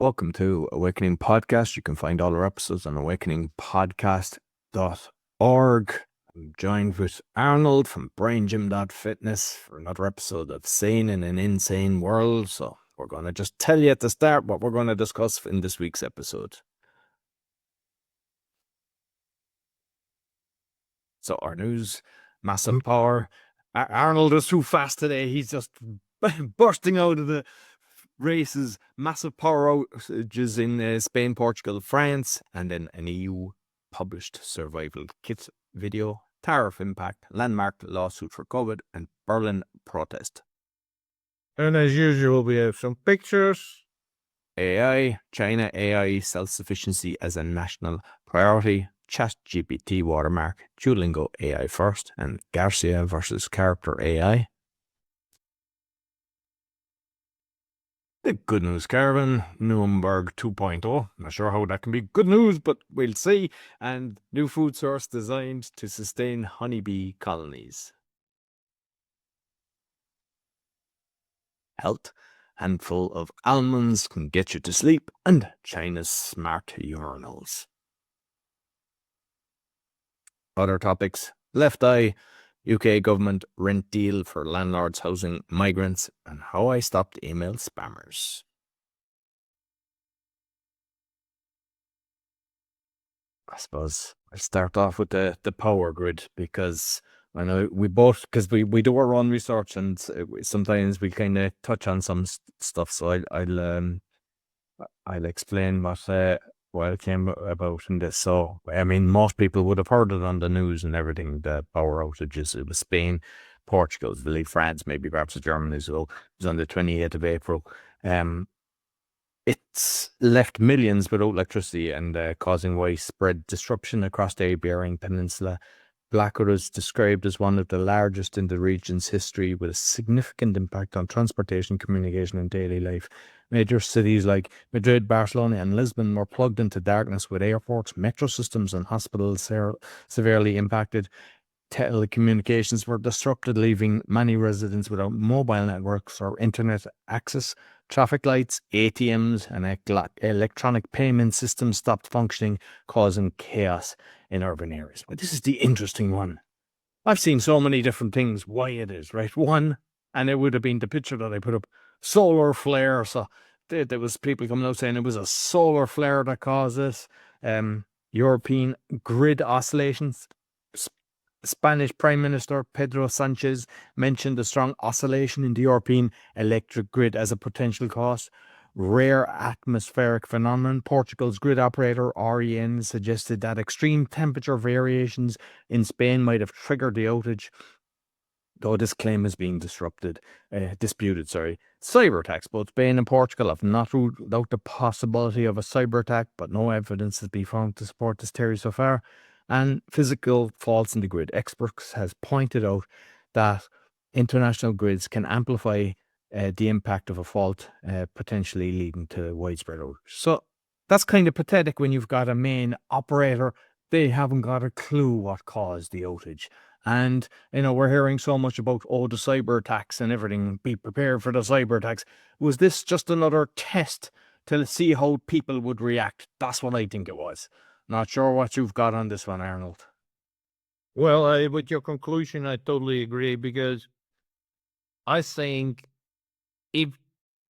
Welcome to Awakening Podcast. You can find all our episodes on awakeningpodcast.org. I'm joined with Arnold from BrainGym.fitness for another episode of Sane in an Insane World. So we're going to just tell you at the start what we're going to discuss in this week's episode. So our news, massive power. Arnold is too fast today. He's just bursting out of the races, massive power outages in Spain, Portugal, France, and then an EU published survival kit video, tariff impact, landmark lawsuit for COVID, and Berlin protest. And as usual, we have some pictures. AI, China AI self-sufficiency as a national priority, Chat GPT Watermark, Duolingo AI first, and Garcia versus Character AI. The good news caravan, Nuremberg 2.0. Not sure how that can be good news, but we'll see. And new food source designed to sustain honeybee colonies. Health, handful of almonds can get you to sleep, and China's smart urinals. Other topics, left eye, UK government rent deal for landlords housing migrants, and how I stopped email spammers. I suppose I'll start off with the power grid, because I know we do our own research, and sometimes we kind of touch on some stuff. So I'll explain what it came about in this. So, I mean, most people would have heard it on the news and everything, the power outages. It was Spain, Portugal, I believe France, maybe perhaps Germany as well. It was on the 28th of April. It's left millions without electricity and causing widespread disruption across the Iberian Peninsula. Blackout is described as one of the largest in the region's history, with a significant impact on transportation, communication, and daily life. Major cities like Madrid, Barcelona, and Lisbon were plugged into darkness, with airports, metro systems, and hospitals severely impacted. Telecommunications were disrupted, leaving many residents without mobile networks or internet access. Traffic lights, ATMs, and electronic payment systems stopped functioning, causing chaos in urban areas. But this is the interesting one. I've seen so many different things why it is, right? One, and it would have been the picture that I put up, solar flare. So there was people coming out saying it was a solar flare that caused this. European grid oscillations. Spanish Prime Minister Pedro Sanchez mentioned a strong oscillation in the European electric grid as a potential cause. Rare atmospheric phenomenon. Portugal's grid operator REN suggested that extreme temperature variations in Spain might have triggered the outage, though this claim is being disputed. Cyber attacks. Both Spain and Portugal have not ruled out the possibility of a cyber attack, but no evidence has been found to support this theory so far. And physical faults in the grid. Experts has pointed out that international grids can amplify the impact of a fault, potentially leading to widespread outage. So that's kind of pathetic when you've got a main operator. They haven't got a clue what caused the outage. And, we're hearing so much about, the cyber attacks and everything. Be prepared for the cyber attacks. Was this just another test to see how people would react? That's what I think it was. Not sure what you've got on this one, Arnold. Well, with your conclusion, I totally agree, because I think if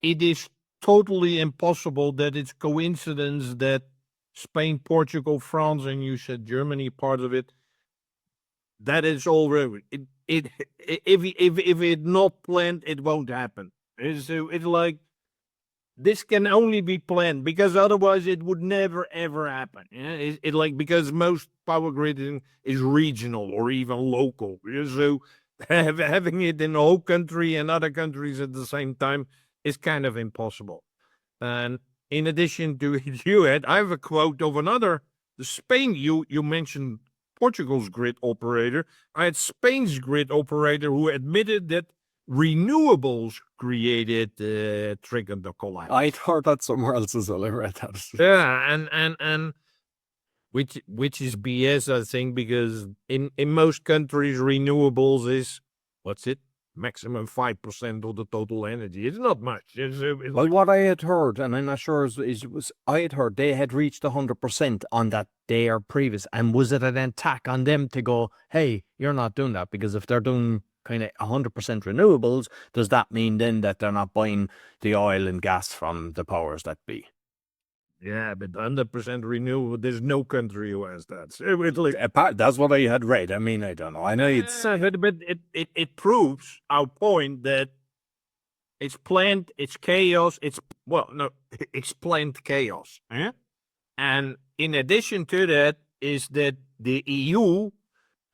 it is totally impossible that it's coincidence that Spain, Portugal, France, and you said Germany part of it, that is all real. If it's not planned, it won't happen. It's like, this can only be planned, because otherwise it would never ever happen. Yeah? Because most power grid is regional or even local. Yeah? So having it in the whole country and other countries at the same time is kind of impossible. And in addition to it, I have a quote of another Spain. You mentioned Portugal's grid operator. I had Spain's grid operator who admitted that renewables triggered the collapse. I'd heard that somewhere else as well. I read that. Yeah, and which is BS, I think, because in most countries renewables is, what's it? maximum 5% of the total energy. It's not much. It's Well, what I had heard, and I'm not sure, I had heard they had reached 100% on that day or previous, and was it an attack on them to go, hey, you're not doing that? Because if they're doing kind of 100% renewables, does that mean then that they're not buying the oil and gas from the powers that be? yeah, but 100% renewable. There's no country who has that. So it's like, That's what I had read. I mean, I don't know. I know it's but it proves our point that it's planned, it's chaos. It's planned chaos. Eh? And in addition to that, is that the EU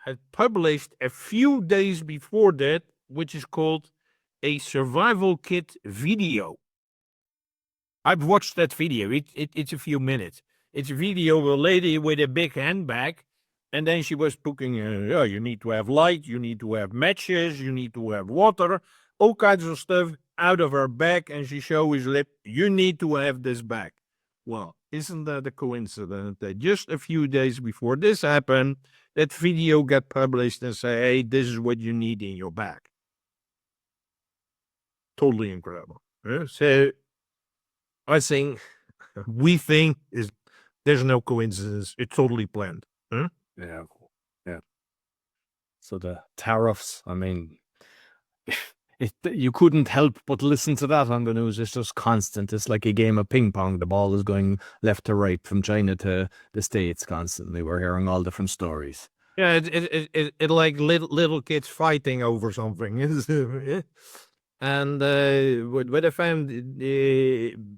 had published a few days before that, which is called a survival kit video. I've watched that video. It's a few minutes. It's a video of a lady with a big handbag, and then she was putting, you need to have light, you need to have matches, you need to have water, all kinds of stuff out of her bag, and she showed his lip, you need to have this bag. Well, isn't that a coincidence that just a few days before this happened, that video got published and say, hey, this is what you need in your bag. Totally incredible. So I think there's no coincidence. It's totally planned. Yeah. So the tariffs, I mean, you couldn't help but listen to that on the news. It's just constant. It's like a game of ping pong. The ball is going left to right from China to the States constantly. We're hearing all different stories. Yeah, it like little kids fighting over something. And what I found,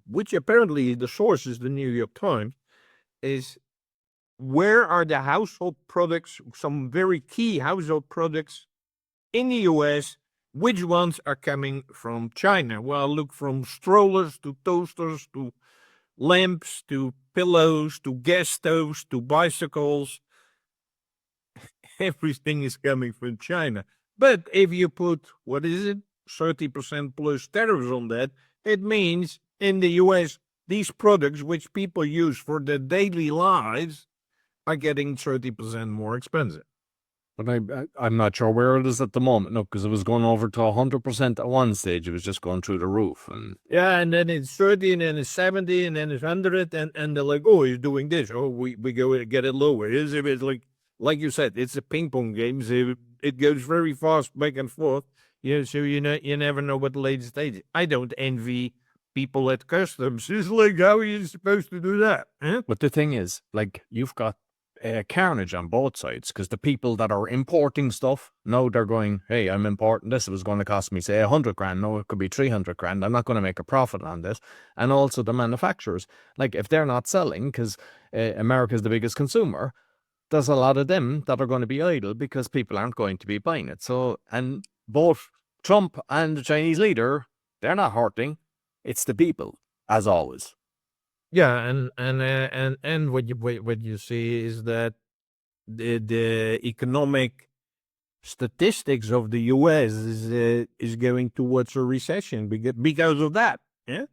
which apparently the source is the New York Times, is where are the household products, some very key household products in the US, which ones are coming from China? Well, look from strollers to toasters to lamps to pillows to gas stoves to bicycles. Everything is coming from China. But if you put, 30% plus tariffs on that, it means in the US, these products which people use for their daily lives are getting 30% more expensive. But I'm not sure where it is at the moment. No, because it was going over to 100% at one stage. It was just going through the roof. And yeah, and then it's 30, and then it's 70, and then it's 100, and they're like, oh, he's doing this. Oh, we go and get it lower. It's like you said, it's a ping pong game. So it goes very fast back and forth. So you never know what the latest stage is. I don't envy people at customs. It's like, how are you supposed to do that? Huh? But the thing is, like, you've got carnage on both sides, because the people that are importing stuff, now they're going, hey, I'm importing this. It was going to cost me, say, 100 grand. No, it could be 300 grand. I'm not going to make a profit on this. And also the manufacturers, like, if they're not selling, because America's the biggest consumer, there's a lot of them that are going to be idle because people aren't going to be buying it. So, and both Trump and the Chinese leader, they're not hurting. It's the people, as always. Yeah, and what you see is that the economic statistics of the U.S. is going towards a recession because of that. Yeah.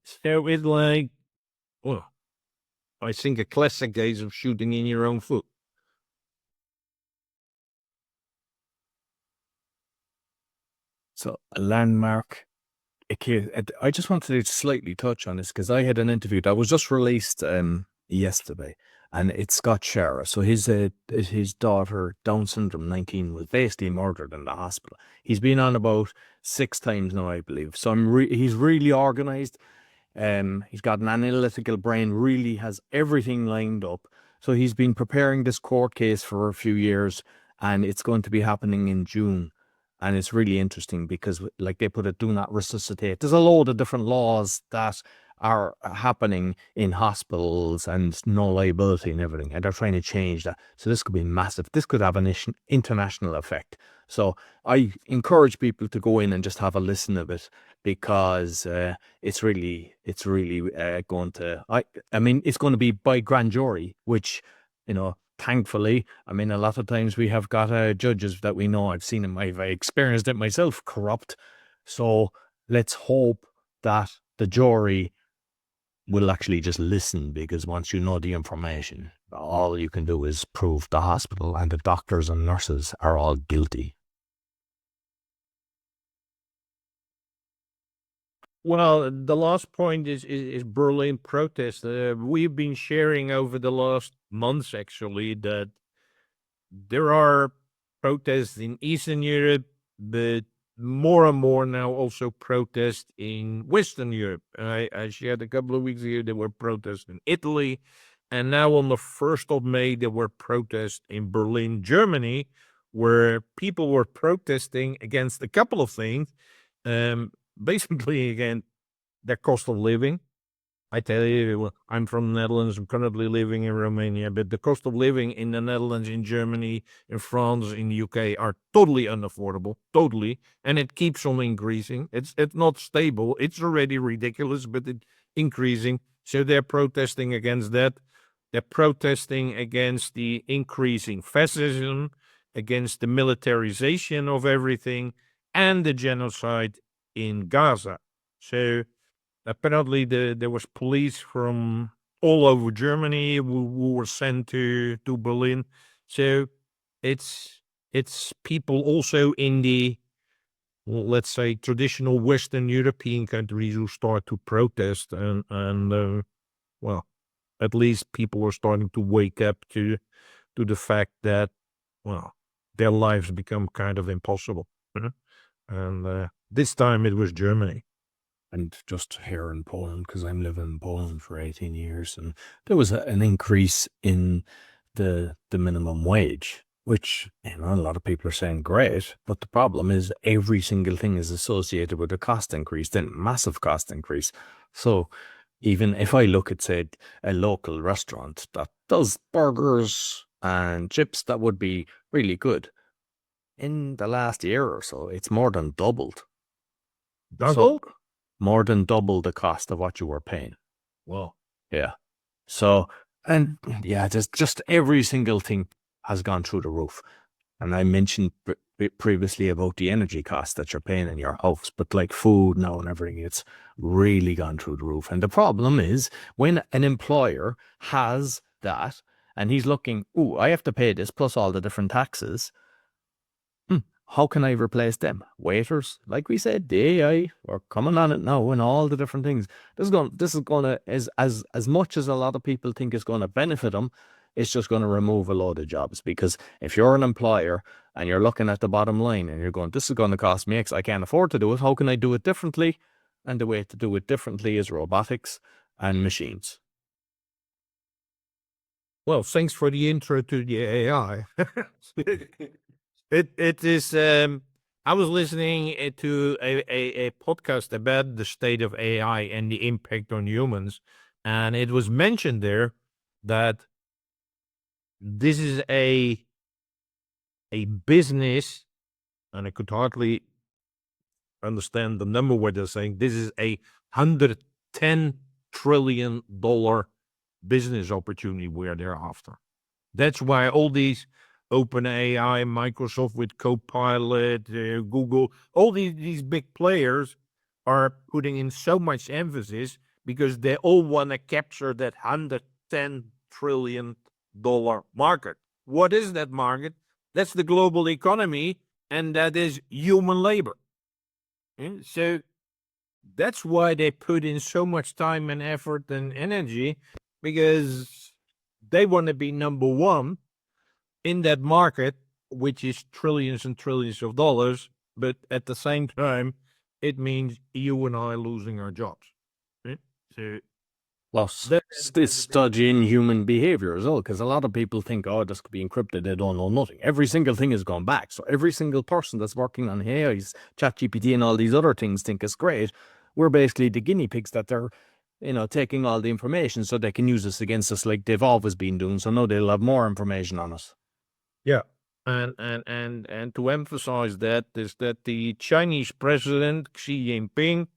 So it's like, well, I think a classic case of shooting in your own foot. So a landmark. I just wanted to slightly touch on this because I had an interview that was just released yesterday, and it's Scott Shara. So his daughter, Down syndrome, 19, was basically murdered in the hospital. He's been on about 6 times now, I believe. So he's really organized. He's got an analytical brain, really has everything lined up. So he's been preparing this court case for a few years, and it's going to be happening in June. And it's really interesting because, like, they put it, do not resuscitate. There's a load of different laws that are happening in hospitals and no liability and everything. And they're trying to change that. So this could be massive. This could have an international effect. So I encourage people to go in and just have a listen of it, because it's really going to, I mean, it's going to be by grand jury, which, thankfully, I mean, a lot of times we have got judges that we know, I've seen them, I've experienced it myself, corrupt. So let's hope that the jury will actually just listen, because once you know the information, all you can do is prove the hospital and the doctors and nurses are all guilty. Well, the last point is Berlin protest. We've been sharing over the last months, actually, that there are protests in Eastern Europe, but more and more now also protests in Western Europe. I shared a couple of weeks ago, there were protests in Italy. And now on the 1st of May, there were protests in Berlin, Germany, where people were protesting against a couple of things. Basically, again, their cost of living. I tell you, well, I'm from the Netherlands. I'm currently living in Romania, but the cost of living in the Netherlands, in Germany, in France, in the UK are totally unaffordable, totally, and it keeps on increasing. It's not stable. It's already ridiculous, but it's increasing. So they're protesting against that. They're protesting against the increasing fascism, against the militarization of everything, and the genocide in Gaza. So apparently there was police from all over Germany who were sent to Berlin. So it's people also in the, let's say, traditional Western European countries who start to protest, and well, at least people are starting to wake up to the fact that, well, their lives become kind of impossible. And this time it was Germany. And just here in Poland, because I'm living in Poland for 18 years, and there was an increase in the minimum wage, which, a lot of people are saying great, but the problem is every single thing is associated with a cost increase, then massive cost increase. So even if I look at, say, a local restaurant that does burgers and chips, that would be really good. In the last year or so, it's more than doubled. Double? So more than double the cost of what you were paying. Well, Yeah. So, and yeah, just every single thing has gone through the roof. And I mentioned previously about the energy cost that you're paying in your house, but like food now and everything, it's really gone through the roof. And the problem is when an employer has that and he's looking, oh, I have to pay this plus all the different taxes. How can I replace them? Waiters, like we said, the AI, we're coming on it now, and all the different things. This is going to, as much as a lot of people think is going to benefit them, it's just going to remove a load of jobs. Because if you're an employer and you're looking at the bottom line and you're going, this is going to cost me X, I can't afford to do it. How can I do it differently? And the way to do it differently is robotics and machines. well, thanks for the intro to the AI. It is. I was listening to a podcast about the state of AI and the impact on humans, and it was mentioned there that this is a business, and I could hardly understand the number what they're saying. This is a $110 trillion business opportunity where they're after. That's why all these OpenAI, Microsoft with Copilot, Google, all these big players are putting in so much emphasis because they all want to capture that $110 trillion market. What is that market? That's the global economy, and that is human labor. So that's why they put in so much time and effort and energy, because they want to be number one in that market, which is trillions and trillions of dollars. But at the same time, it means you and I losing our jobs. Right? So Plus, it's studying human behavior as well, because a lot of people think, oh, this could be encrypted, they don't know nothing. Every single thing is going back. So every single person that's working on AI's, ChatGPT and all these other things think it's great. We're basically the guinea pigs that they're, taking all the information so they can use us against us like they've always been doing. So now they'll have more information on us. yeah, and to emphasize that is that the Chinese president Xi Jinping,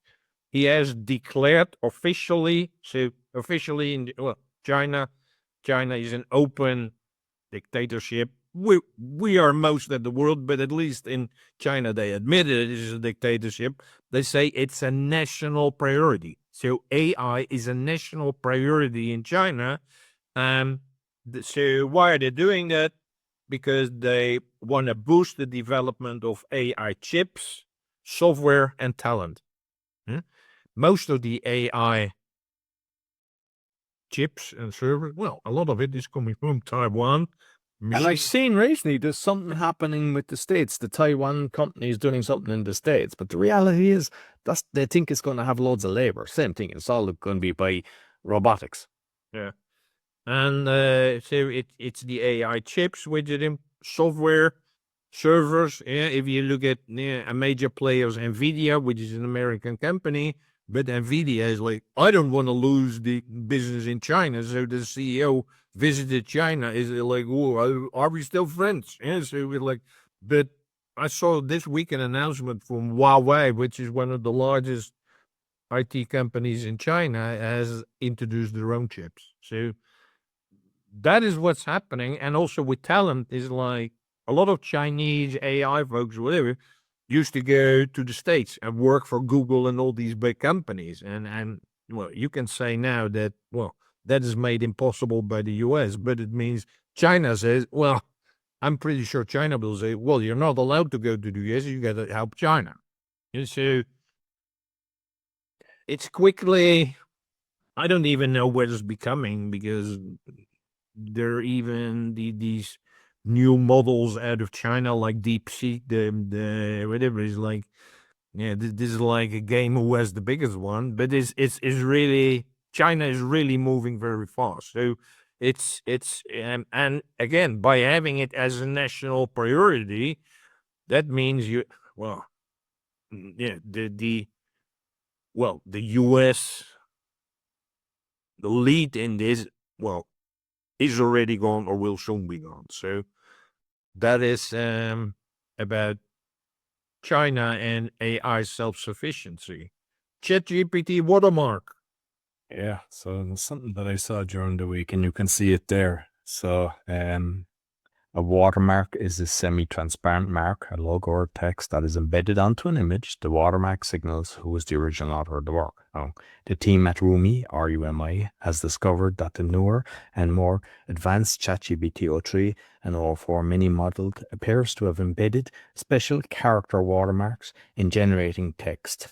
he has declared officially, so officially China is an open dictatorship. We are most of the world, but at least in China they admit it is a dictatorship. They say it's a national priority. So AI is a national priority in China. So why are they doing that? Because they want to boost the development of AI chips, software, and talent. most of the AI chips and servers, well, a lot of it is coming from Taiwan. And I've seen recently there's something happening with the States. The Taiwan company is doing something in the States, but the reality is they think it's going to have loads of labor. Same thing. It's all going to be by robotics. Yeah. And so it's the AI chips, which is in software servers. Yeah, if you look at a major player is NVIDIA, which is an American company, but NVIDIA is like, I don't want to lose the business in China. So the CEO visited China. Is like, oh, are we still friends? Yeah, so we're like, but I saw this week an announcement from Huawei, which is one of the largest IT companies in China, has introduced their own chips. So that is what's happening. And also with talent is like a lot of Chinese AI folks, whatever, used to go to the States and work for Google and all these big companies. And well, you can say now that, well, that is made impossible by the US, but it means China says, well, I'm pretty sure China will say, well, you're not allowed to go to the US, you got to help China. And so it's quickly, I don't even know where it's becoming, because there are even these new models out of China, like DeepSeek, the whatever is like, yeah, this is like a game who has the biggest one, but it's really, China is really moving very fast. So it's and again, by having it as a national priority, that means you, well, yeah, the US, the lead in this, well, is already gone or will soon be gone. So that is about China and AI self-sufficiency. ChatGPT Watermark. Yeah, so there's something that I saw during the week, and you can see it there. So, a watermark is a semi-transparent mark, a logo or text that is embedded onto an image. The watermark signals who was the original author of the work. Now, the team at RUMI, has discovered that the newer and more advanced ChatGPT O3 and O4 mini model appears to have embedded special character watermarks in generating text.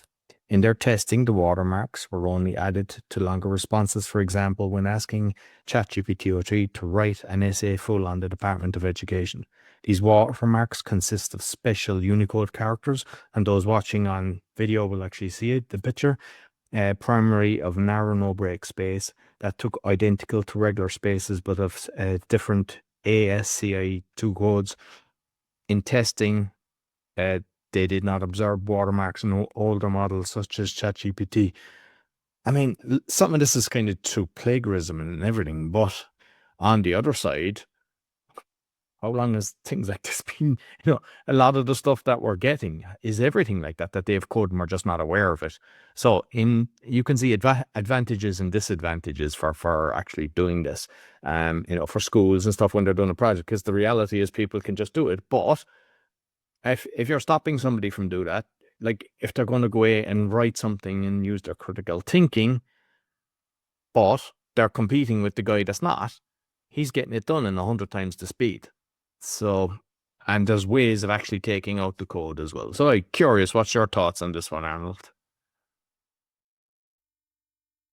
In their testing, the watermarks were only added to longer responses. For example, when asking ChatGPT O3 to write an essay full on the Department of Education. These watermarks consist of special Unicode characters, and those watching on video will actually see it, the picture, primary of narrow no break space that took identical to regular spaces but of different ASCII2 codes. In testing, they did not observe watermarks in older models such as ChatGPT. I mean, some of this is kind of through plagiarism and everything, but on the other side, how long has things like this been? A lot of the stuff that we're getting is everything like that they've coded and we're just not aware of it. So you can see advantages and disadvantages for actually doing this, for schools and stuff when they're doing a project, because the reality is people can just do it. But if you're stopping somebody from doing that, like if they're going to go away and write something and use their critical thinking, but they're competing with the guy that's not, he's getting it done in 100 times the speed. So, and there's ways of actually taking out the code as well. So I'm curious, what's your thoughts on this one, Arnold?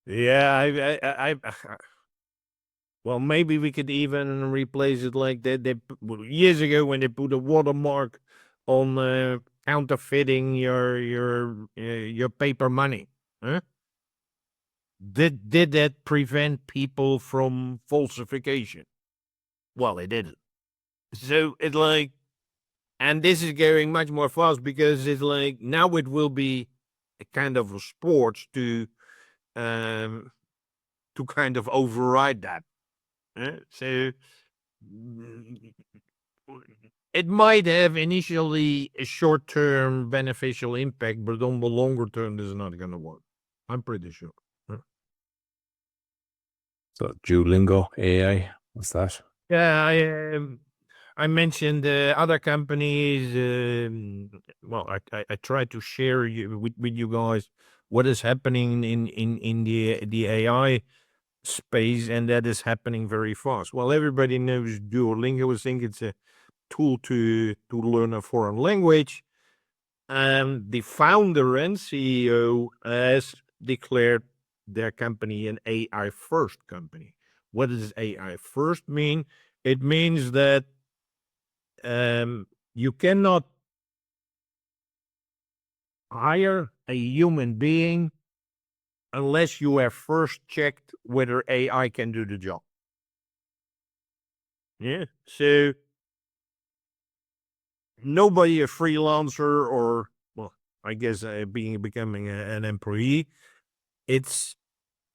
Yeah, well, maybe we could even replace it like that. Years ago, when they put a watermark on counterfeiting your paper money, huh? Did that prevent people from falsification? Well, it didn't. So it's like, and this is going much more fast, because it's like now it will be a kind of a sport to kind of override that. So it might have initially a short-term beneficial impact, but on the longer term, this is not going to work. I'm pretty sure. So Duolingo AI, what's that? Yeah, I mentioned other companies. Well, I try to share with you guys what is happening in the AI space, and that is happening very fast. Well, everybody knows Duolingo. I think it's a tool to learn a foreign language. The founder and CEO has declared their company an AI first company. What does AI first mean? It means that you cannot hire a human being unless you have first checked whether AI can do the job. Yeah. So nobody, a freelancer or, well, I guess becoming an employee, it's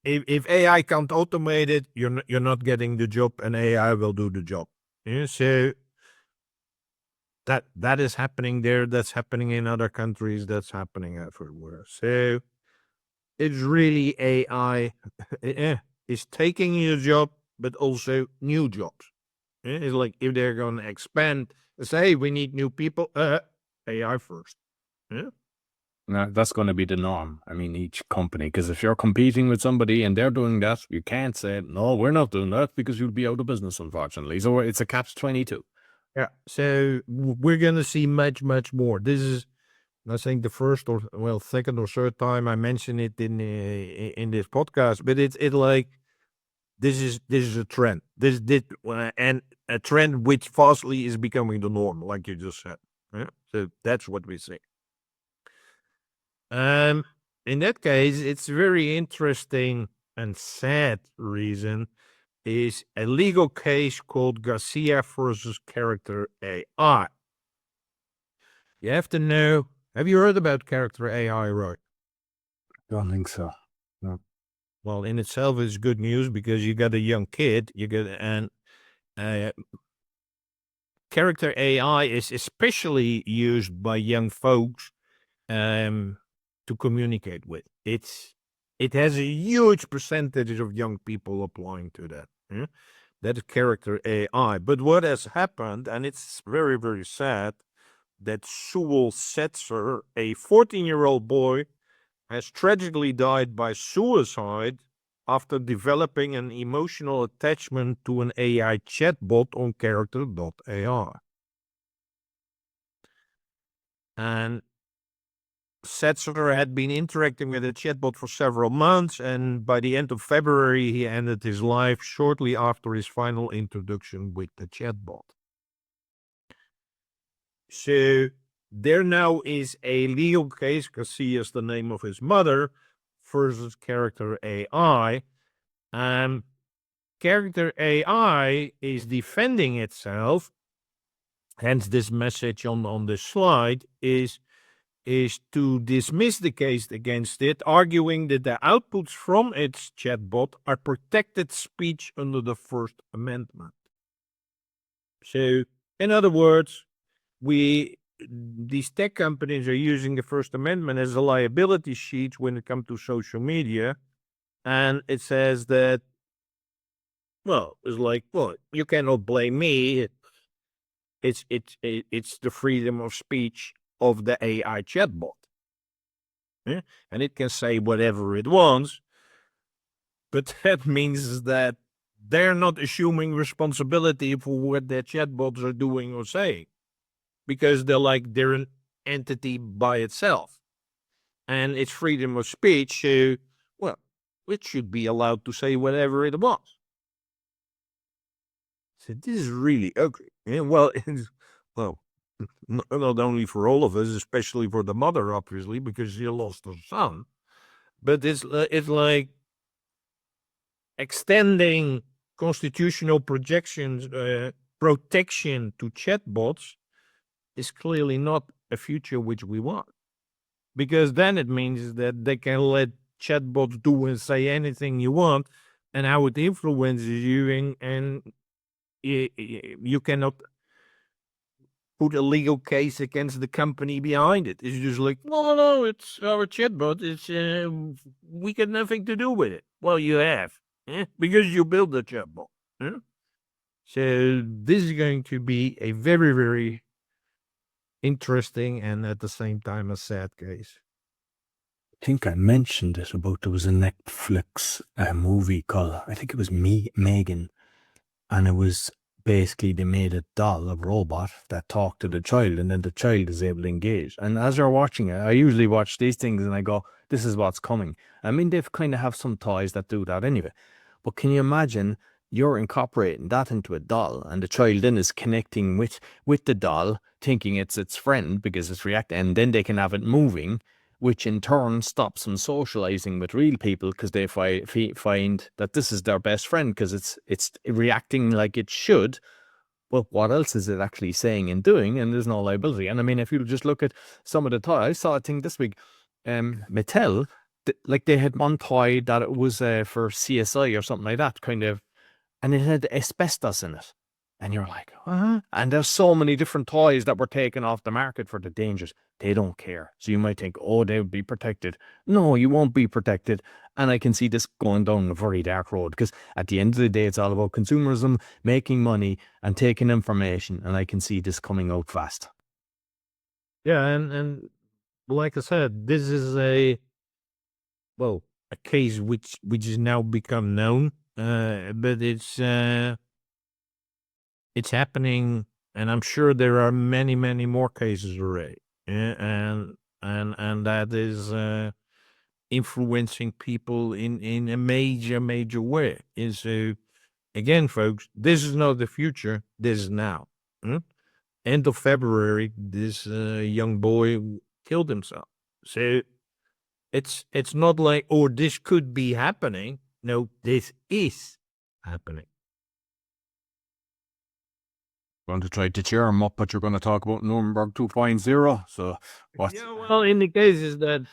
if AI can't automate it, you're not getting the job, and AI will do the job. Yeah. So that is happening there. That's happening in other countries. That's happening everywhere. So it's really AI is taking your job, but also new jobs. It's like if they're going to expand, say, hey, we need new people, AI first. Yeah. Now, that's going to be the norm. I mean, each company, because if you're competing with somebody and they're doing that, you can't say, no, we're not doing that, because you'll be out of business, unfortunately. So it's a catch-22. Yeah. So we're going to see much, much more. This is, I think, the first or, well, second or third time I mention it in this podcast, but it's like, this is a trend. This and a trend which fastly is becoming the norm, like you just said. Yeah? So that's what we see. In that case, it's very interesting and sad reason is a legal case called Garcia versus Character AI. You have to know. Have you heard about Character AI, Roy? Don't think so. No. Well, in itself is good news because you got a young kid. You get and Character AI is especially used by young folks to communicate with. It has a huge percentage of young people applying to that. Yeah? That is Character AI. But what has happened, and it's very, very sad, that Sewell Setzer, a 14-year-old boy, has tragically died by suicide after developing an emotional attachment to an AI chatbot on Character.ai. And Setzer had been interacting with the chatbot for several months, and by the end of February, he ended his life shortly after his final introduction with the chatbot. So there now is a legal case, Garcia is the name of his mother, versus Character AI. And Character AI is defending itself. Hence, this message on the slide is to dismiss the case against it, arguing that the outputs from its chatbot are protected speech under the First Amendment. So, in other words, these tech companies are using the First Amendment as a liability sheet when it comes to social media, and it says that, well, it's like, well, you cannot blame me. It's the freedom of speech of the AI chatbot. Yeah? And it can say whatever it wants, but that means that they're not assuming responsibility for what their chatbots are doing or saying, because they're an entity by itself, and it's freedom of speech. So, well, it should be allowed to say whatever it wants. So this is really ugly. Yeah, well, not only for all of us, especially for the mother, obviously, because she lost her son, but it's like extending constitutional protection to chatbots is clearly not a future which we want, because then it means that they can let chatbots do and say anything you want, and how it influences you, and you cannot put a legal case against the company behind it. It's just like, no, it's our chatbot. It's we got nothing to do with it. Well, you have, because you built the chatbot. So this is going to be a very, very interesting and at the same time a sad case. I think I mentioned it about there was a Netflix movie called, I think it was Movie Magan, and it was basically they made a doll, a robot that talked to the child, and then the child is able to engage. And as you're watching it, I usually watch these things and I go, this is what's coming. I mean, they've kind of have some toys that do that anyway. But can you imagine you're incorporating that into a doll, and the child then is connecting with the doll, thinking it's its friend because it's reacting, and then they can have it moving, which in turn stops them socializing with real people because they find that this is their best friend because it's reacting like it should. But what else is it actually saying and doing? And there's no liability. And I mean, if you just look at some of the toys, I saw a thing this week, Mattel, like they had one toy that it was for CSI or something like that, kind of, and it had asbestos in it. And you're like, and there's so many different toys that were taken off the market for the dangers. They don't care. So you might think, oh, they would be protected. No, you won't be protected. And I can see this going down a very dark road because at the end of the day, it's all about consumerism, making money and taking information. And I can see this coming out fast. Yeah, and like I said, this is a case which has now become known, but it's happening, and I'm sure there are many more cases already, and that is influencing people in a major way. And so again, folks, this is not the future. This is now. End of February, this young boy killed himself. So it's not like, oh, this could be happening. No, this is happening. Going to try to cheer him up, but you're going to talk about Nuremberg 2.0. So what's... Yeah, well, in the case is that,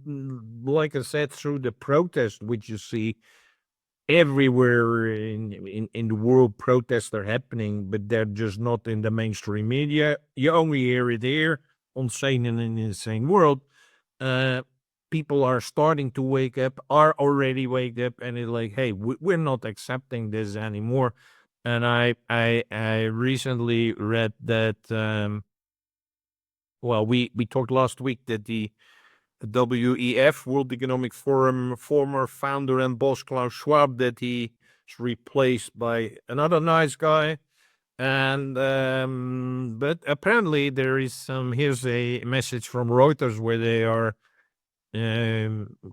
like I said, through the protest, which you see everywhere in the world, protests are happening, but they're just not in the mainstream media. You only hear it here on Sane and in the Insane World. People are starting to wake up, are already waked up, and it's like, hey, we're not accepting this anymore. And I recently read that, we talked last week that the WEF, World Economic Forum, former founder and boss Klaus Schwab, that he's replaced by another nice guy. And but apparently there is here's a message from Reuters where they are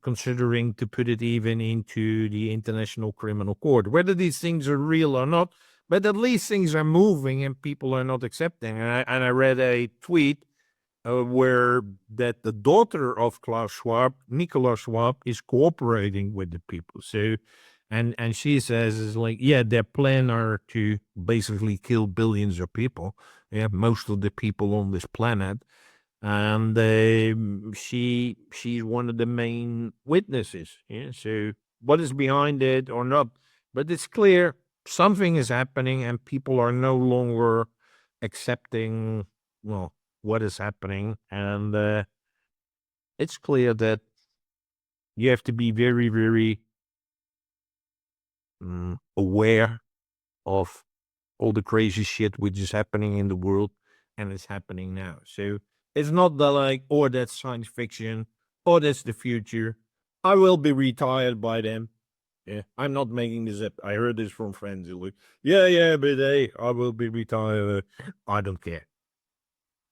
considering to put it even into the International Criminal Court. Whether these things are real or not, but at least things are moving and people are not accepting. And I read a tweet where that the daughter of Klaus Schwab, Nicola Schwab, is cooperating with the people. So, and she says, is like, yeah, their plan are to basically kill billions of people. Yeah, most of the people on this planet. And she's one of the main witnesses. Yeah, so what is behind it or not? But it's clear something is happening, and people are no longer accepting what is happening, and it's clear that you have to be very, very aware of all the crazy shit which is happening in the world, and it's happening now. So it's not that like, oh, that's science fiction, or that's the future. I will be retired by then. Yeah, I'm not making this up. I heard this from friends who like, yeah, but hey, I will be retired. I don't care.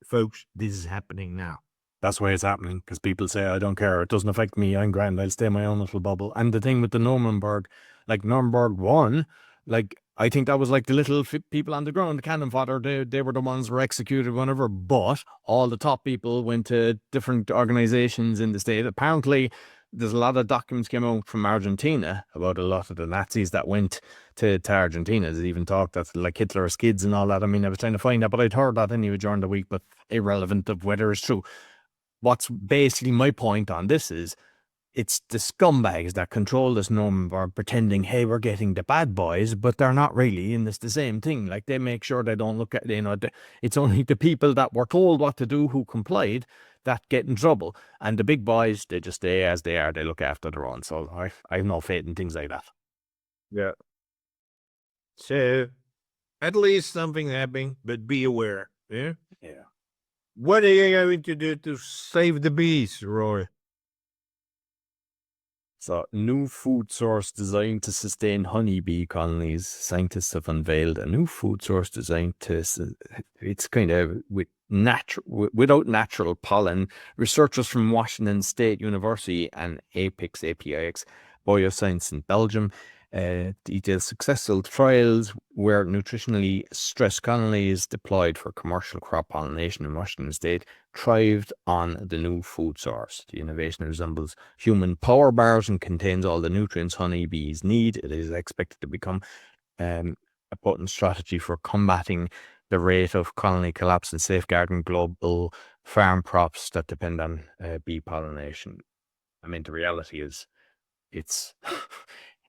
Folks, this is happening now. That's why it's happening, because people say, I don't care, it doesn't affect me, I'm grand, I'll stay in my own little bubble. And the thing with the Nuremberg, like Nuremberg 1, like, I think that was like the little people on the ground, the cannon fodder, they were the ones who were executed, whatever, but all the top people went to different organizations in the state. Apparently, there's a lot of documents came out from Argentina about a lot of the Nazis that went to Argentina. They even talked that like Hitler's kids and all that. I mean, I was trying to find that, but I'd heard that anyway during the week, but irrelevant of whether it's true. What's basically my point on this is it's the scumbags that control this Nuremberg pretending, hey, we're getting the bad boys, but they're not really, and it's the same thing. Like, they make sure they don't look at, it's only the people that were told what to do who complied that get in trouble. And the big boys, they just stay as they are. They look after their own. So I have no faith in things like that. Yeah. So at least something happening, but be aware. Yeah. Yeah. What are you going to do to save the bees, Roy? So, new food source designed to sustain honeybee colonies. Scientists have unveiled a new food source designed to, it's kind of without natural pollen. Researchers from Washington State University and APIX Bioscience in Belgium detailed successful trials where nutritionally stressed colonies deployed for commercial crop pollination in Washington State thrived on the new food source. The innovation resembles human power bars and contains all the nutrients honeybees need. It is expected to become a potent strategy for combating the rate of colony collapse and safeguarding global farm crops that depend on bee pollination. I mean, the reality is it's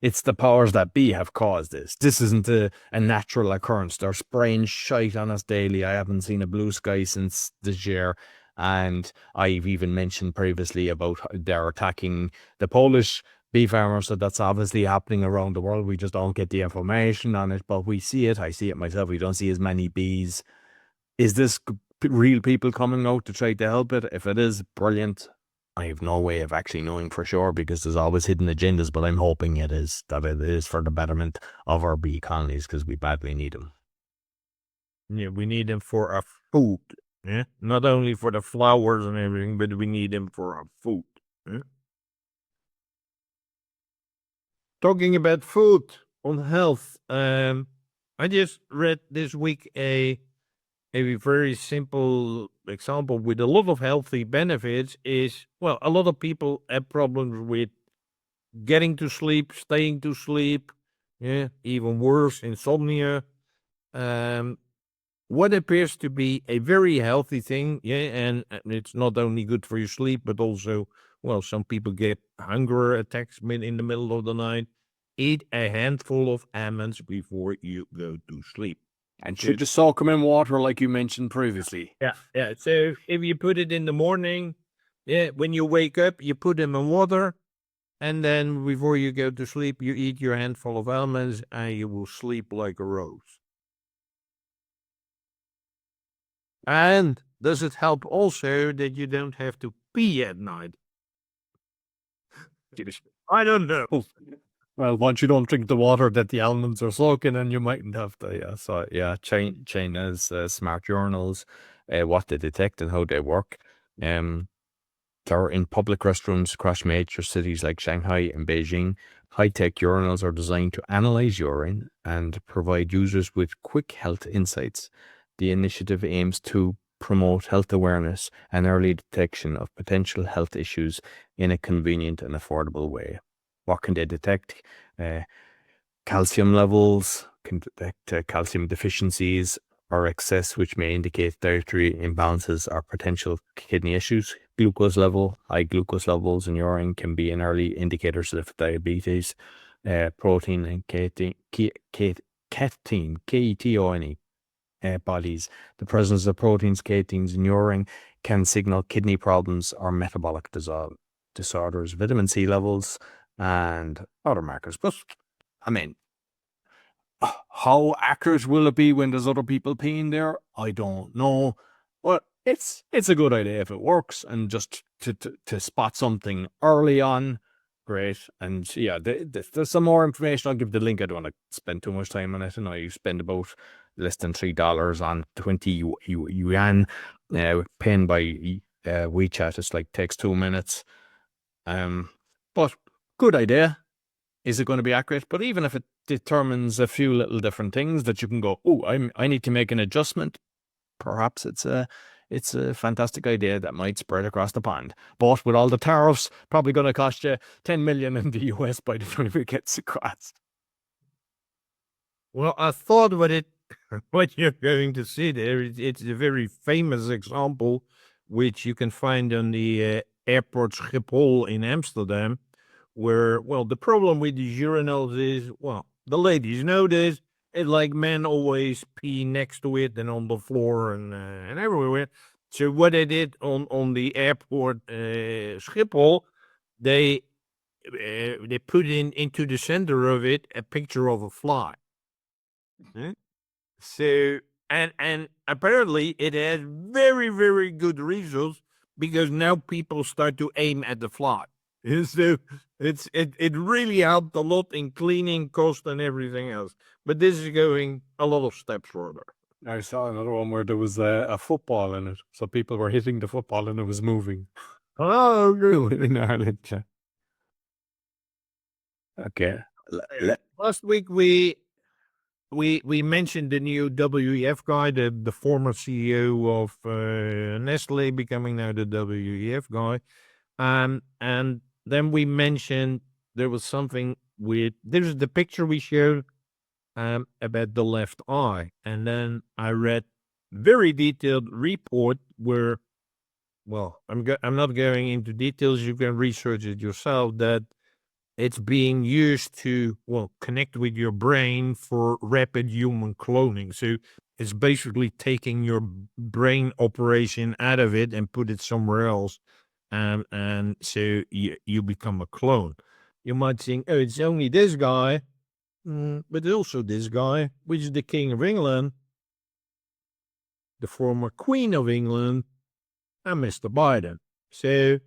it's the powers that be have caused this. This isn't a natural occurrence. They're spraying shite on us daily. I haven't seen a blue sky since this year. And I've even mentioned previously about how they're attacking the Polish bee farmers. So that's obviously happening around the world. We just don't get the information on it, but we see it. I see it myself. We don't see as many bees. Is this real people coming out to try to help it? If it is, brilliant. I have no way of actually knowing for sure because there's always hidden agendas, but I'm hoping that it is for the betterment of our bee colonies because we badly need them. Yeah, we need them for our food. Yeah, not only for the flowers and everything, but we need them for our food. Yeah? Talking about food on health, I just read this week a very simple example with a lot of healthy benefits is, well, a lot of people have problems with getting to sleep, staying to sleep, yeah, even worse, insomnia. What appears to be a very healthy thing, yeah, and it's not only good for your sleep, but also, well, some people get hunger attacks in the middle of the night. Eat a handful of almonds before you go to sleep. And should just soak them in water like you mentioned previously. Yeah. So if you put it in the morning, yeah, when you wake up, you put them in water, and then before you go to sleep, you eat your handful of almonds, and you will sleep like a rose. And does it help also that you don't have to pee at night? I don't know. Well, once you don't drink the water that the almonds are soaking in, you mightn't have to. Yeah. So yeah, China's smart urinals, what they detect and how they work. They're in public restrooms across major cities like Shanghai and Beijing. High-tech urinals are designed to analyze urine and provide users with quick health insights. The initiative aims to promote health awareness and early detection of potential health issues in a convenient and affordable way. What can they detect? Calcium levels, can detect calcium deficiencies or excess, which may indicate dietary imbalances or potential kidney issues. Glucose level, high glucose levels in urine can be an early indicators of diabetes. Protein and ketone, K-E-T-O-N-E, bodies. The presence of proteins, cateins in urine can signal kidney problems or metabolic disorders, vitamin C levels, and other markers. But I mean, how accurate will it be when there's other people peeing there? I don't know. But it's a good idea if it works, and just to spot something early on, great. And yeah, there's some more information. I'll give the link. I don't want to spend too much time on it. And you spend about less than $3 on 20 yuan, paying by WeChat. It's like takes 2 minutes. But good idea. Is it going to be accurate? But even if it determines a few little different things that you can go, oh, I need to make an adjustment, perhaps it's a fantastic idea that might spread across the pond. But with all the tariffs, probably going to cost you 10 million in the US by the time it gets across. Well, I thought what you're going to see there, it's a very famous example, which you can find on the airport Schiphol in Amsterdam, where, well, the problem with these urinals is, well, the ladies know this. It's like men always pee next to it and on the floor and everywhere. So what they did on the airport Schiphol, they put into the center of it a picture of a fly. So and apparently it has very, very good results because now people start to aim at the fly. So It really helped a lot in cleaning cost and everything else. But this is going a lot of steps further. I saw another one where there was a football in it. So people were hitting the football and it was moving. Oh, really? In Ireland. Yeah. Okay. Last week we mentioned the new WEF guy, the former CEO of Nestle, becoming now the WEF guy, and then we mentioned there was something with there's the picture we showed about the left eye, and then I read very detailed report where, well, I'm not going into details. You can research it yourself. That it's being used to, well, connect with your brain for rapid human cloning. So it's basically taking your brain operation out of it and put it somewhere else. And so you become a clone. You might think, oh, it's only this guy, but also this guy, which is the King of England, the former Queen of England, and Mr. Biden. So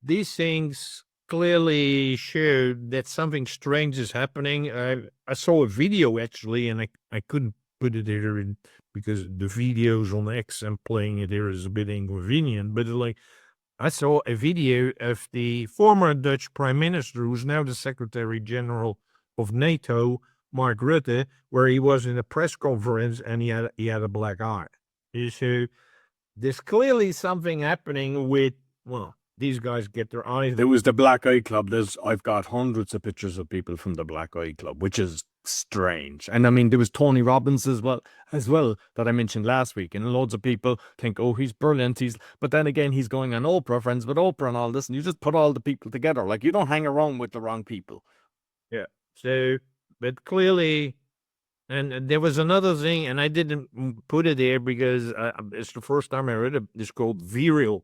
these things clearly show that something strange is happening. I saw a video actually, and I couldn't put it here in because the videos on X and playing it here is a bit inconvenient. But like, I saw a video of the former Dutch Prime Minister, who's now the Secretary General of NATO, Mark Rutte, where he was in a press conference and he had a black eye. So there's clearly something happening with, well, these guys get their eyes. There was the Black Eye Club. I've got hundreds of pictures of people from the Black Eye Club, which is strange. And I mean, there was Tony Robbins as well that I mentioned last week. And loads of people think, oh, he's brilliant. But then again, he's going on Oprah, friends with Oprah and all this. And you just put all the people together. Like, you don't hang around with the wrong people. Yeah. So, but clearly, and there was another thing, and I didn't put it there because it's the first time I read it. It's called Viral.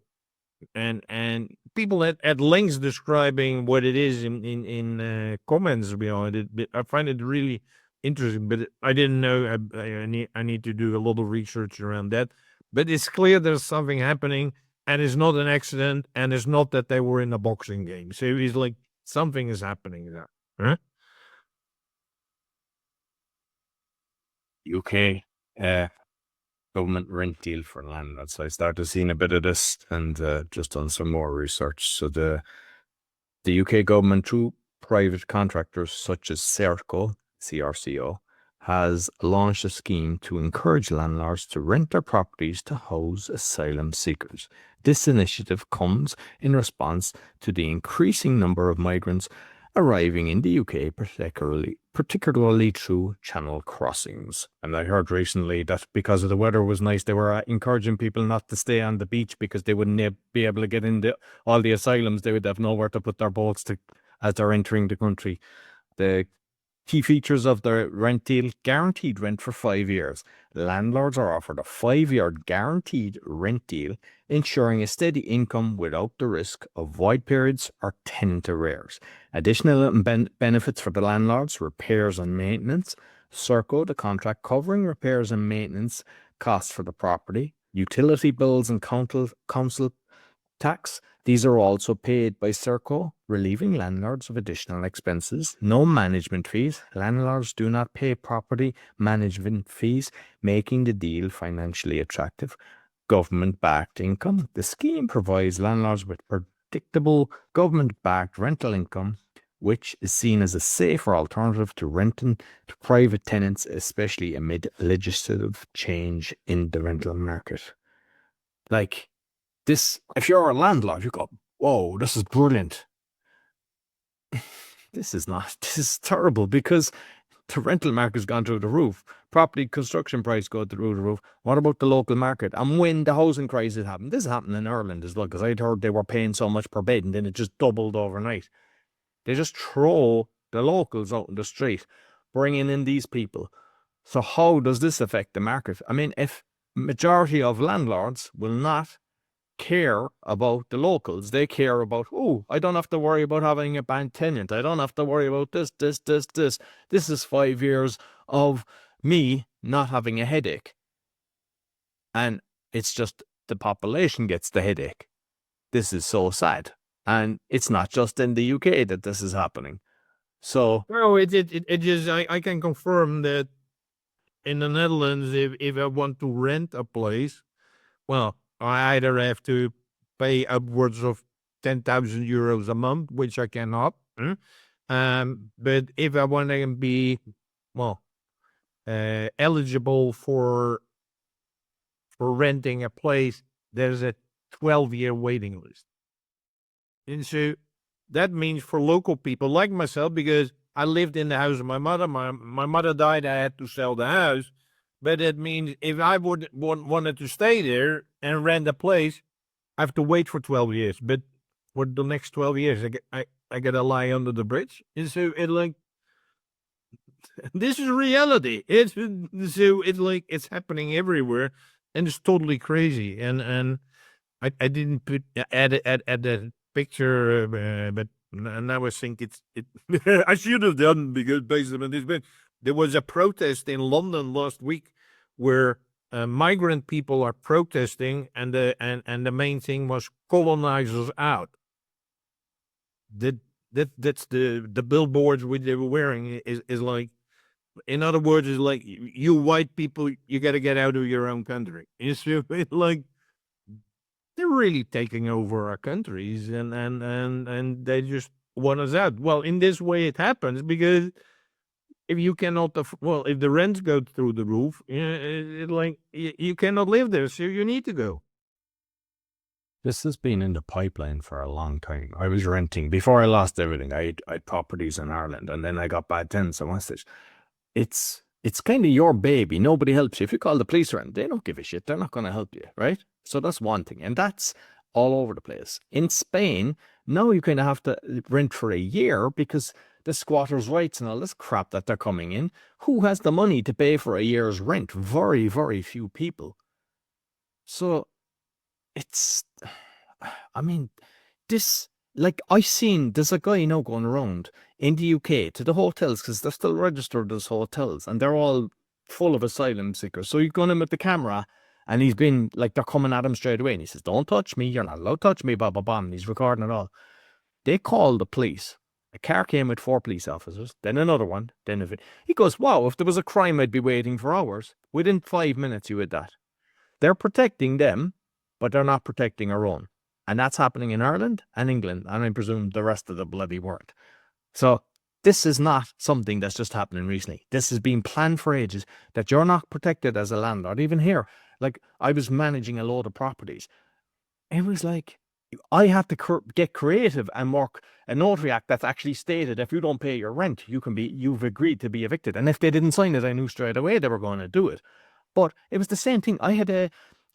And people at length describing what it is in comments behind it. But I find it really interesting, but I didn't know. I need to do a lot of research around that. But it's clear there's something happening, and it's not an accident, and it's not that they were in a boxing game. So it's like something is happening there. Huh? UK government rent deal for landlords. So I started seeing a bit of this and just done some more research. So the UK government, through private contractors such as CRCO, has launched a scheme to encourage landlords to rent their properties to house asylum seekers. This initiative comes in response to the increasing number of migrants arriving in the UK, particularly through channel crossings. And I heard recently that because of the weather was nice, they were encouraging people not to stay on the beach because they wouldn't be able to get into all the asylums. They would have nowhere to put their boats as they're entering the country. The key features of the rent deal: guaranteed rent for 5 years. Landlords are offered a 5-year guaranteed rent deal, ensuring a steady income without the risk of void periods or tenant arrears. Additional benefits for the landlords: repairs and maintenance. Serco, the contract covering repairs and maintenance costs for the property. Utility bills and council tax. These are also paid by Serco, relieving landlords of additional expenses. No management fees. Landlords do not pay property management fees, making the deal financially attractive. Government-backed income. The scheme provides landlords with predictable government-backed rental income, which is seen as a safer alternative to renting to private tenants, especially amid legislative change in the rental market. Like, this, if you're a landlord, you go, whoa, this is brilliant. This is terrible, because the rental market's gone through the roof. Property construction price go through the roof. What about the local market? And when the housing crisis happened, this happened in Ireland as well, because I'd heard they were paying so much per bed and then it just doubled overnight. They just throw the locals out in the street, bringing in these people. So how does this affect the market? I mean, if majority of landlords will not care about the locals, they care about, oh, I don't have to worry about having a bad tenant. I don't have to worry about this. This is 5 years of me not having a headache. And it's just the population gets the headache. This is so sad. And it's not just in the UK that this is happening. So Well, it just, I can confirm that in the Netherlands, if I want to rent a place, well, I either have to pay upwards of 10,000 euros a month, which I cannot. But if I want to be, well, eligible for renting a place, there's a 12-year waiting list. And so that means for local people like myself, because I lived in the house of my mother. My mother died. I had to sell the house. But that means if I wanted to stay there and rent a place, I have to wait for 12 years. But for the next 12 years, I gotta lie under the bridge. And so it like, this is reality. It's like, it's happening everywhere, and it's totally crazy. And I didn't put add the picture, but now I think it I should have done, because based on this. But there was a protest in London last week where migrant people are protesting, and the main thing was colonizers out. That's the billboards which they were wearing is like, in other words, is like, you white people, you got to get out of your own country. It's like, they're really taking over our countries, and they just want us out. Well, in this way it happens because if you cannot, if the rents go through the roof, like you cannot live there, so you need to go. this has been in the pipeline for a long time. I was renting before I lost everything. I had properties in Ireland, and then I got bad tenants in Western. It's kind of your baby. Nobody helps you. If you call the police around, they don't give a shit. They're not going to help you, right? So that's one thing, and that's all over the place. In Spain, now you kind of have to rent for a year because the squatters' rights and all this crap that they're coming in. Who has the money to pay for a year's rent? Very, very few people. So it's, I mean, this, like, I seen, there's a guy now going around in the UK to the hotels, because they're still registered as hotels, and they're all full of asylum seekers. So he's going in with the camera, and he's been, like, they're coming at him straight away, and he says, don't touch me, you're not allowed to touch me, blah, blah, blah, and he's recording it all. They called the police. A car came with 4 police officers, then another one, then he goes, wow, if there was a crime, I'd be waiting for hours. Within 5 minutes, you had that. They're protecting them, but they're not protecting our own. And that's happening in Ireland and England, and I presume the rest of the bloody world. So this is not something that's just happening recently. This has been planned for ages, that you're not protected as a landlord. Even here, like, I was managing a load of properties. It was like, I had to get creative and work a notary act that's actually stated if you don't pay your rent, you've agreed to be evicted. And if they didn't sign it, I knew straight away they were going to do it. But it was the same thing.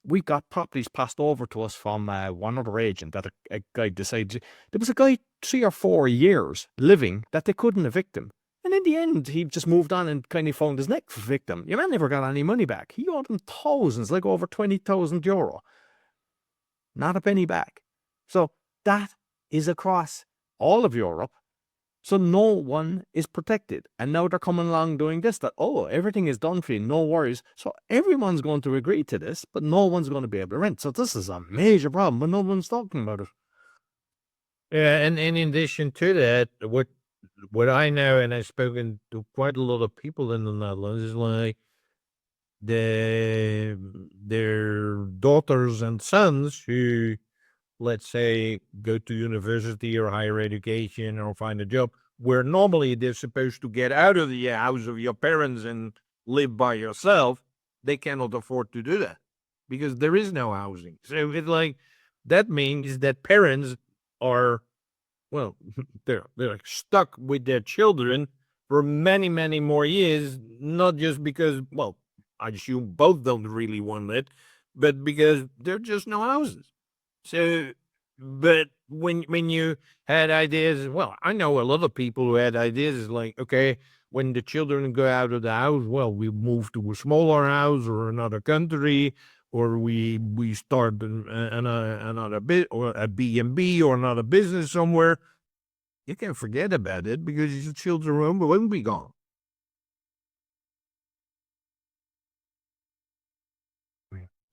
We got properties passed over to us from one other agent that a guy decided. There was a guy 3 or 4 years living that they couldn't evict him. And in the end, he just moved on and kind of found his next victim. Your man never got any money back. He owed him thousands, like over 20,000 euro. Not a penny back. So that is across all of Europe. So no one is protected. And now they're coming along doing this, that, oh, everything is done for you, no worries. So everyone's going to agree to this, but no one's going to be able to rent. So this is a major problem, but no one's talking about it. Yeah, and in addition to that, what I know, and I've spoken to quite a lot of people in the Netherlands, is like their daughters and sons who, let's say, go to university or higher education or find a job, where normally they're supposed to get out of the house of your parents and live by yourself, they cannot afford to do that because there is no housing. So it's like, that means that parents are, well, they're stuck with their children for many, many more years, not just because, well, I assume both don't really want it, but because there are just no houses. So, but when you had ideas, well, I know a lot of people who had ideas like, okay, when the children go out of the house, well, we move to a smaller house or another country, or we start another bit or a B&B or another business somewhere. You can forget about it because your children won't be gone.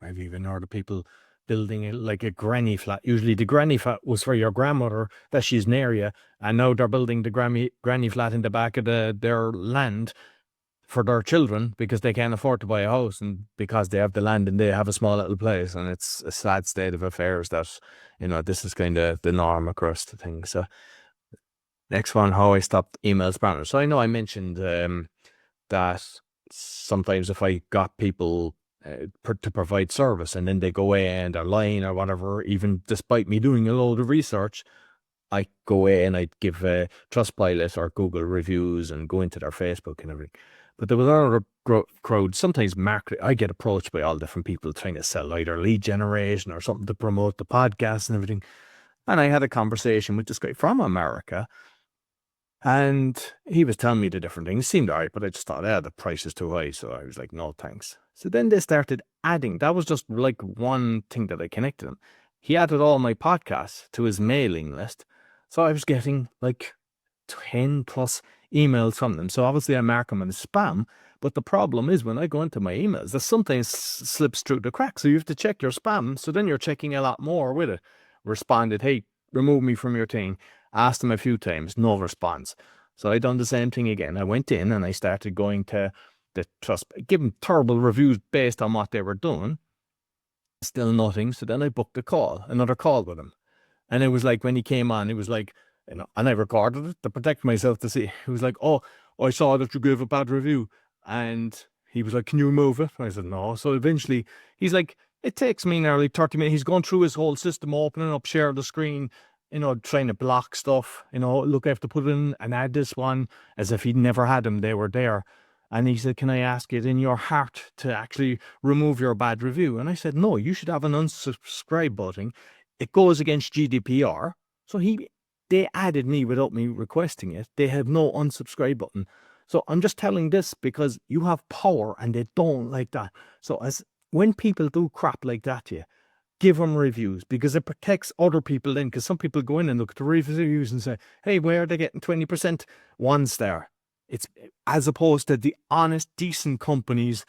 I've even heard of people building like a granny flat. Usually the granny flat was for your grandmother that she's near you, and now they're building the granny flat in the back of their land for their children because they can't afford to buy a house, and because they have the land and they have a small little place. And it's a sad state of affairs that, this is kind of the norm across the thing. So next one, how I stopped email spammers. So I know I mentioned that sometimes if I got people to provide service and then they go away and they're lying or whatever, even despite me doing a load of research, I go away and I'd give Trustpilot or Google reviews and go into their Facebook and everything. But there was another crowd. Sometimes I get approached by all different people trying to sell either lead generation or something to promote the podcast and everything. And I had a conversation with this guy from America, and he was telling me the different things. It seemed all right, but I just thought, the price is too high. So I was like, no, thanks. So then they started adding. That was just like one thing that I connected him. He added all my podcasts to his mailing list. So I was getting like 10 plus emails from them. So obviously I mark them as spam. But the problem is when I go into my emails, there's sometimes slips through the cracks. So you have to check your spam. So then you're checking a lot more with it. Responded, hey, remove me from your thing. Asked them a few times, no response. So I done the same thing again. I went in and I started going to the Trust, giving terrible reviews based on what they were doing. Still nothing. So then I booked another call with him. And it was like when he came on, it was like, and I recorded it to protect myself to see. He was like, oh, I saw that you gave a bad review. And he was like, can you remove it? I said, no. So eventually he's like, it takes me nearly 30 minutes. He's gone through his whole system, opening up, share the screen, trying to block stuff. Look, I have to put in and add this one, as if he'd never had them. They were there. And he said, can I ask it in your heart to actually remove your bad review? And I said, no, you should have an unsubscribe button. It goes against GDPR. So they added me without me requesting it. They have no unsubscribe button. So I'm just telling this because you have power and they don't like that. So when people do crap like that to you, give them reviews, because it protects other people then, because some people go in and look at the reviews and say, hey, where are they getting 20% 1 star? It's as opposed to the honest, decent companies.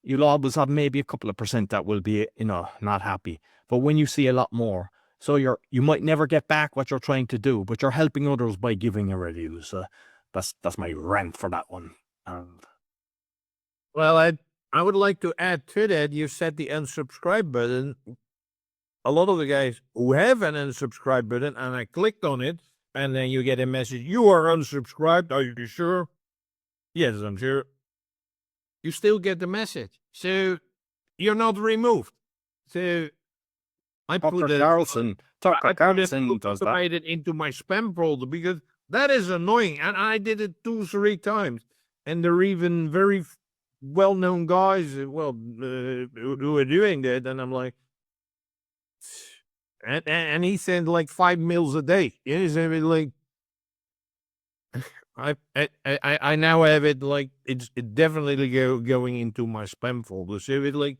You'll always have maybe a couple of percent that will be, not happy. But when you see a lot more, so you might never get back what you're trying to do, but you're helping others by giving a review. So that's my rant for that one. Well, I would like to add to that. You said the unsubscribe button. A lot of the guys who have an unsubscribe button, and I clicked on it, and then you get a message, you are unsubscribed. Are you sure? Yes, I'm sure. You still get the message. So you're not removed. So I put it does that. made it into my spam folder, because that is annoying. And I did it 2-3 times. And they're even very well-known guys, who are doing that. And I'm like, and he sent like 5 mails a day. It's like, I now have it like it's definitely going into my spam folder. So it like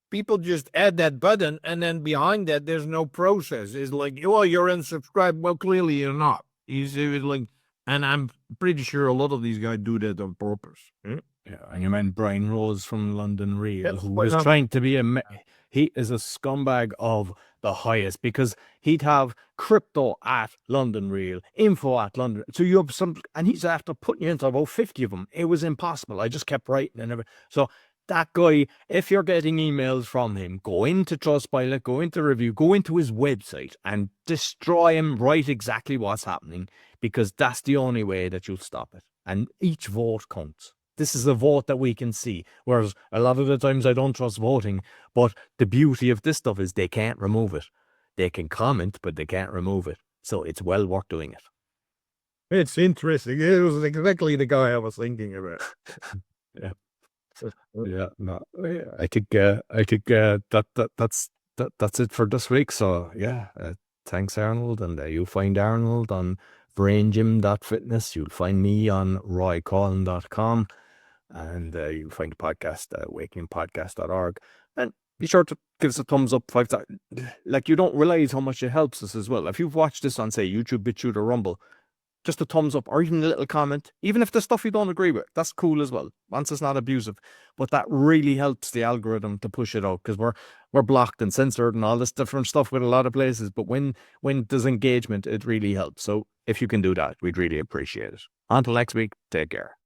people just add that button, and then behind that there's no process. It's like, oh, you're unsubscribed. Well, clearly you're not. You see it like, and I'm pretty sure a lot of these guys do that on purpose. Yeah, and you meant Brian Rose from London Real, Yes, who why was not? trying to be he is a scumbag of the highest, because he'd have crypto at London Real, info at London. So you have and he's after putting you into about 50 of them. It was impossible. I just kept writing and everything. So that guy, if you're getting emails from him, go into Trustpilot, go into review, go into his website and destroy him, write exactly what's happening, because that's the only way that you'll stop it. And each vote counts. This is a vote that we can see, whereas a lot of the times I don't trust voting. But the beauty of this stuff is they can't remove it. They can comment, but they can't remove it. So it's well worth doing it. It's interesting. It was exactly the guy I was thinking about. Yeah. Yeah, no, I think that's it for this week. So yeah, thanks, Arnold, and you'll find Arnold on braingym.fitness. You'll find me on roycolin.com, and you'll find the podcast awakeningpodcast.org. And be sure to give us a thumbs up, 5 stars. Like, you don't realize how much it helps us as well. If you've watched this on, say, YouTube, BitChute, or Rumble, just a thumbs up or even a little comment, even if there's stuff you don't agree with, that's cool as well. Once it's not abusive, but that really helps the algorithm to push it out, because we're blocked and censored and all this different stuff with a lot of places. But when there's engagement, it really helps. So if you can do that, we'd really appreciate it. Until next week, take care.